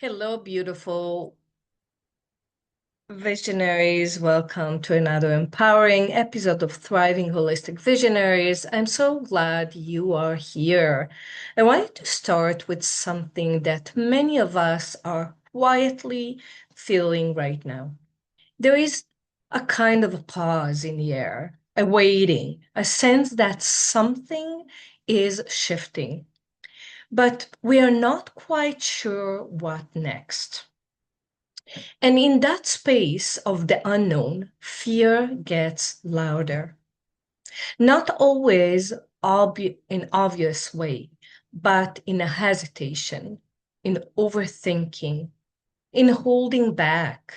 Hello, beautiful visionaries. Welcome to another empowering episode of Thriving Holistic Visionaries. I'm so glad you are here. I wanted to start with something that many of us are quietly feeling right now. There is a kind of a pause in the air, a waiting, a sense that something is shifting, but we are not quite sure what next. And in that space of the unknown, fear gets louder. Not always in obvious way, but in a hesitation, in overthinking, in holding back.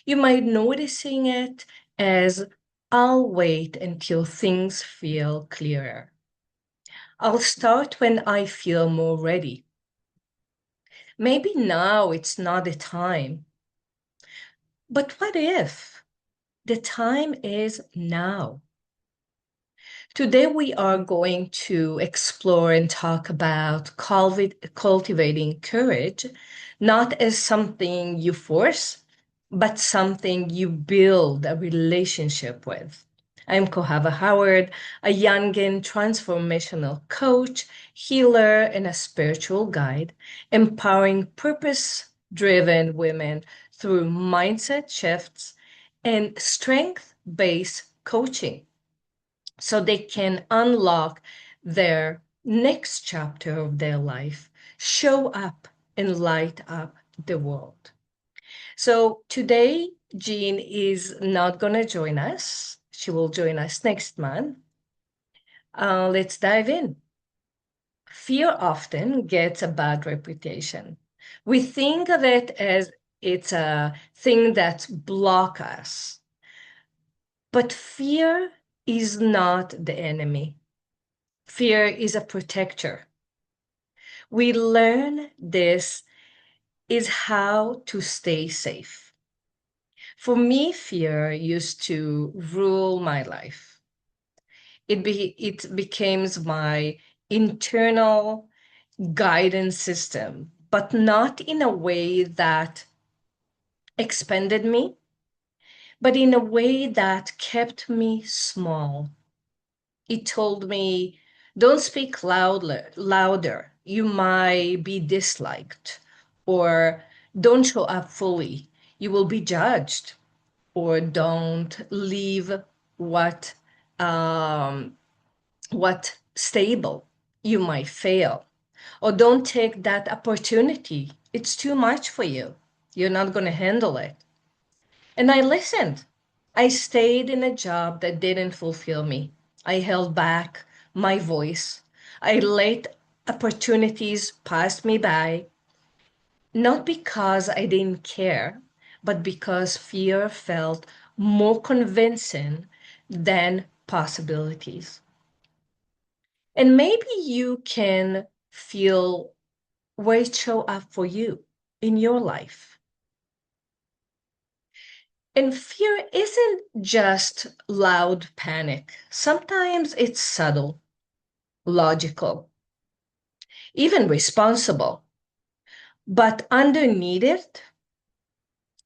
You might noticing it as I'll wait until things feel clearer. I'll start when I feel more ready. Maybe now it's not the time. But what if the time is now? Today, we are going to explore and talk about cultivating courage, not as something you force, but something you build a relationship with. I'm Kohava Howard, a Jungian transformational coach, healer, and a spiritual guide, empowering purpose driven women through mindset shifts and strength based coaching so they can unlock their next chapter of their life, show up and light up the world. So today, Jean is not going to join us. She will join us next month. Let's dive in. Fear often gets a bad reputation. We think of it as it's a thing that blocks us. But fear is not the enemy. Fear is a protector. We learn this is how to stay safe. For me, fear used to rule my life. It becomes my internal guidance system, but not in a way that expanded me, but in a way that kept me small. It told me, don't speak louder. You might be disliked. Or don't show up fully. You will be judged. Or don't leave what um, what stable. You might fail. Or don't take that opportunity. It's too much for you. You're not going to handle it. And I listened. I stayed in a job that didn't fulfill me. I held back my voice. I let opportunities pass me by, not because I didn't care, but because fear felt more convincing than possibilities. And maybe you can feel where it show up for you in your life. And fear isn't just loud panic. Sometimes it's subtle, logical, even responsible. But underneath it,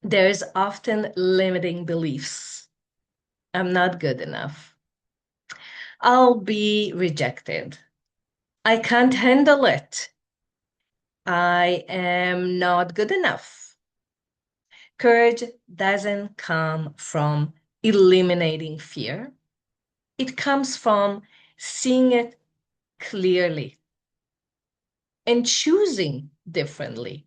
there's often limiting beliefs. I'm not good enough. I'll be rejected. I can't handle it. I am not good enough. Courage doesn't come from eliminating fear. It comes from seeing it clearly and choosing differently.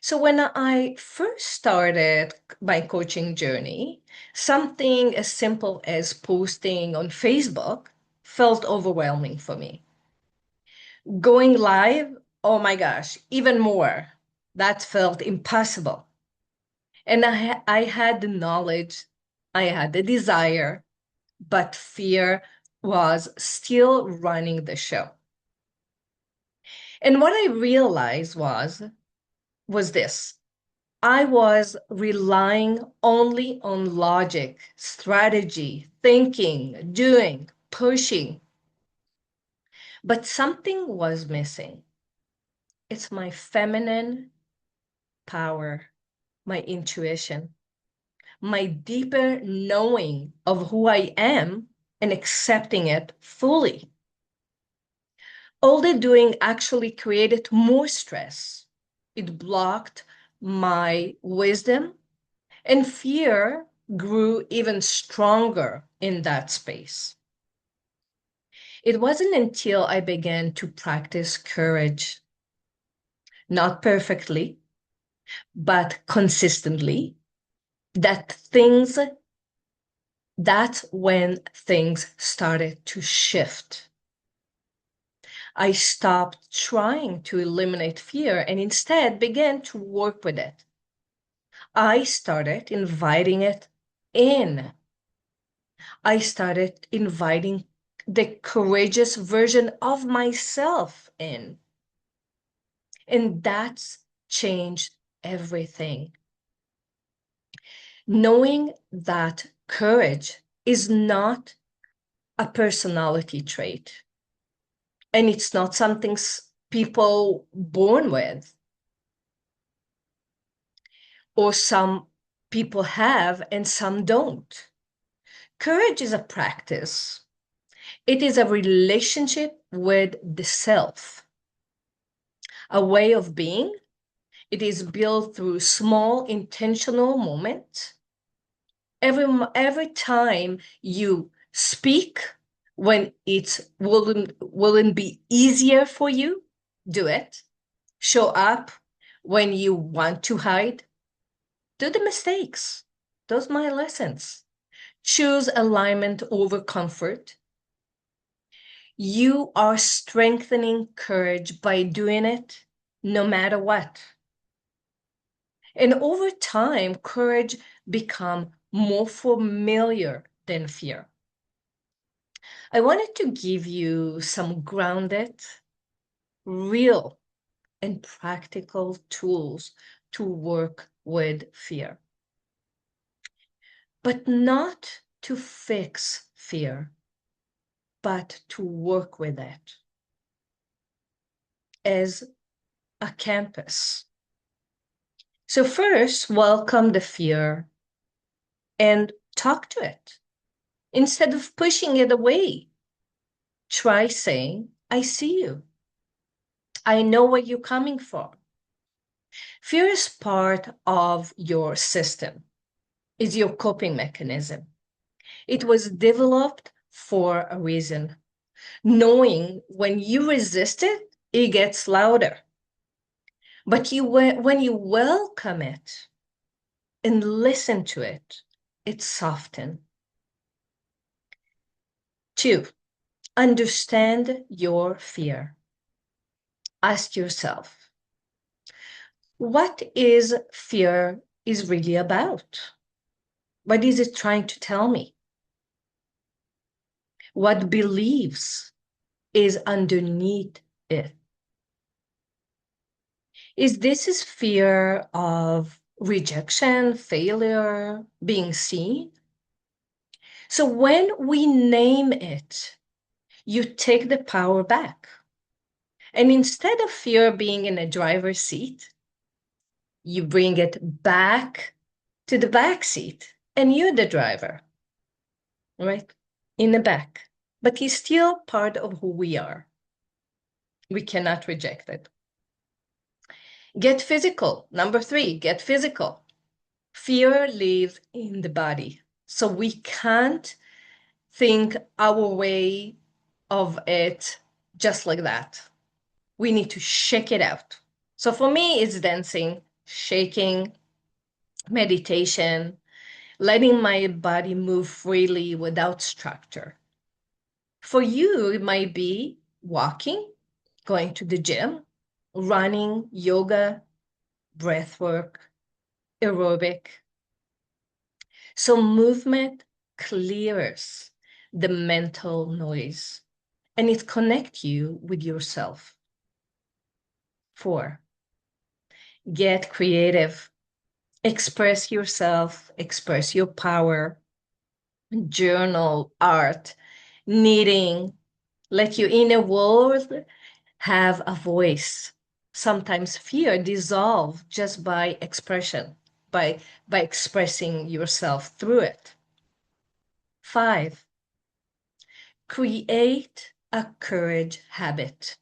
So when I first started my coaching journey, something as simple as posting on Facebook felt overwhelming for me. Going live, oh my gosh, even more. That felt impossible. And I had the knowledge, I had the desire, but fear was still running the show. And what I realized was this. I was relying only on logic, strategy, thinking, doing, pushing. But something was missing. It's my feminine power, my intuition, my deeper knowing of who I am and accepting it fully. All the doing actually created more stress. It blocked my wisdom, and fear grew even stronger in that space. It wasn't until I began to practice courage, not perfectly, but consistently, that's when things started to shift. I stopped trying to eliminate fear and instead began to work with it. I started inviting it in. I started inviting the courageous version of myself in. And that's changed everything. Knowing that courage is not a personality trait and it's not something people born with or some people have and some don't. Courage is a practice. It is a relationship with the self, a way of being. It is built through small intentional moments. Every time you speak, when it wouldn't be easier for you, do it. Show up when you want to hide. Do the mistakes. Those are my lessons. Choose alignment over comfort. You are strengthening courage by doing it no matter what. And over time, courage become more familiar than fear. I wanted to give you some grounded, real, and practical tools to work with fear. But not to fix fear, but to work with it as a campus. So first, welcome the fear and talk to it. Instead of pushing it away, try saying, I see you. I know where you're coming from. Fear is part of your system, is your coping mechanism. It was developed for a reason. Knowing when you resist it, it gets louder. But when you welcome it and listen to it, it softens. 2, understand your fear. Ask yourself, what is fear is really about? What is it trying to tell me? What beliefs is underneath it? Is this fear of rejection, failure, being seen? So when we name it, you take the power back. And instead of fear being in a driver's seat, you bring it back to the back seat and you're the driver, right? In the back. But he's still part of who we are. We cannot reject it. Get physical. Number 3, get physical. Fear lives in the body. So we can't think our way of it just like that. We need to shake it out. So for me, it's dancing, shaking, meditation, letting my body move freely without structure. For you, it might be walking, going to the gym, running, yoga, breath work, aerobic. So movement clears the mental noise and it connects you with yourself. 4, get creative. Express yourself, express your power, journal, art, knitting, let your inner world have a voice. Sometimes fear dissolves just by expression, by expressing yourself through it. 5, create a courage habit.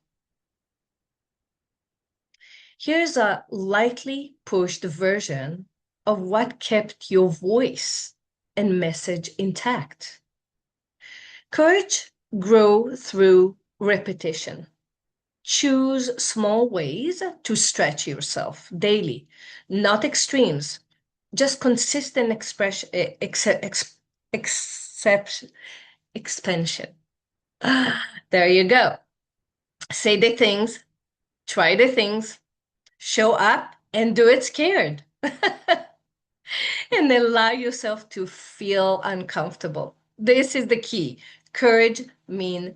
Here's a lightly pushed version of what kept your voice and message intact. Courage grows through repetition. Choose small ways to stretch yourself daily, not extremes, just consistent expansion. There you go. Say the things, try the things, show up, and do it scared. And allow yourself to feel uncomfortable. This is the key. Courage means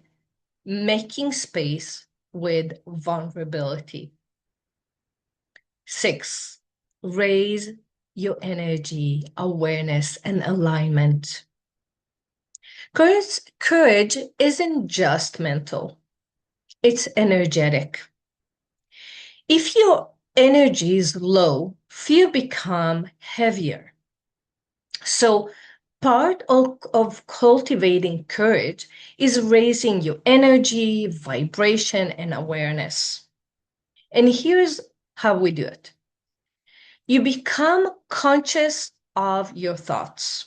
making space with vulnerability. 6, raise your energy, awareness, and alignment. Courage isn't just mental, it's energetic. If your energy is low, fear becomes heavier. So part of cultivating courage is raising your energy, vibration, and awareness. And here's how we do it. You become conscious of your thoughts.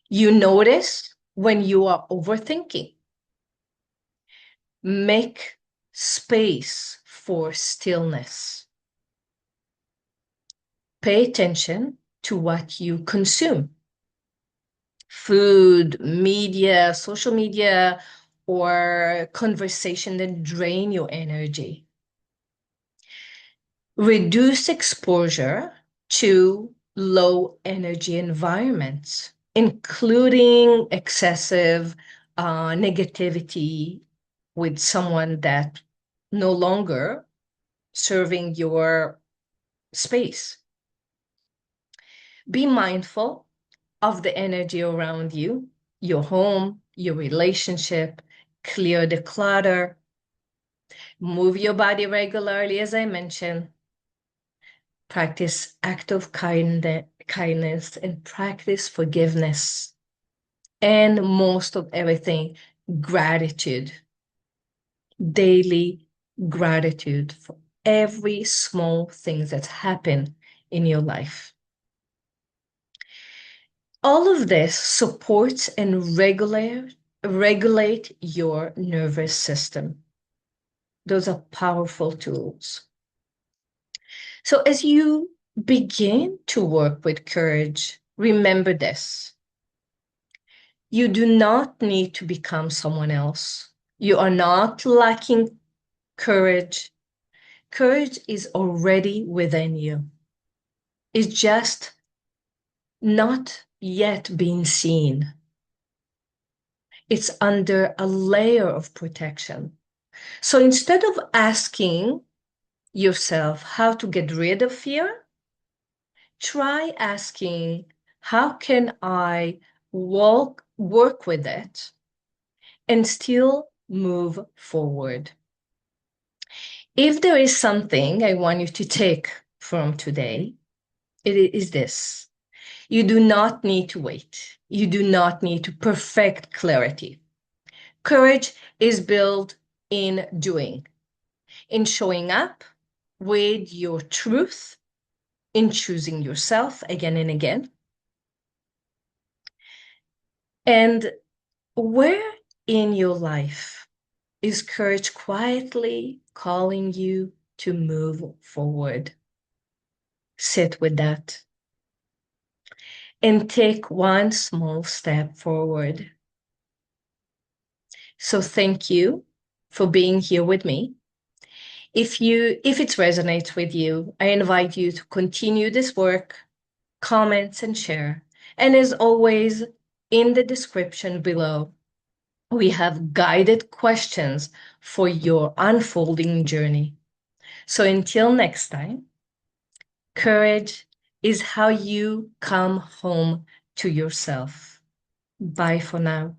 You notice when you are overthinking. Make space for stillness. Pay attention to what you consume. Food, media, social media, or conversation that drain your energy. Reduce exposure to low energy environments, including excessive negativity with someone that no longer serving your space. Be mindful of the energy around you, your home, your relationship, clear the clutter, move your body regularly, as I mentioned, practice act of kindness and practice forgiveness. And most of everything, gratitude. Daily gratitude for every small thing that's happened in your life. All of this supports and regulate your nervous system. Those are powerful tools. So as you begin to work with courage, remember this. You do not need to become someone else. You are not lacking courage. Courage is already within you. It's just not yet being seen. It's under a layer of protection. So instead of asking yourself how to get rid of fear, try asking, how can I work with it and still move forward? If there is something I want you to take from today, it is this. You do not need to wait. You do not need to perfect clarity. Courage is built in doing, in showing up with your truth, in choosing yourself again and again. And where in your life is courage quietly calling you to move forward? Sit with that and take one small step forward. So thank you for being here with me. If it resonates with you, I invite you to continue this work, comment and share. And as always, in the description below, we have guided questions for your unfolding journey. So until next time, courage is how you come home to yourself. Bye for now.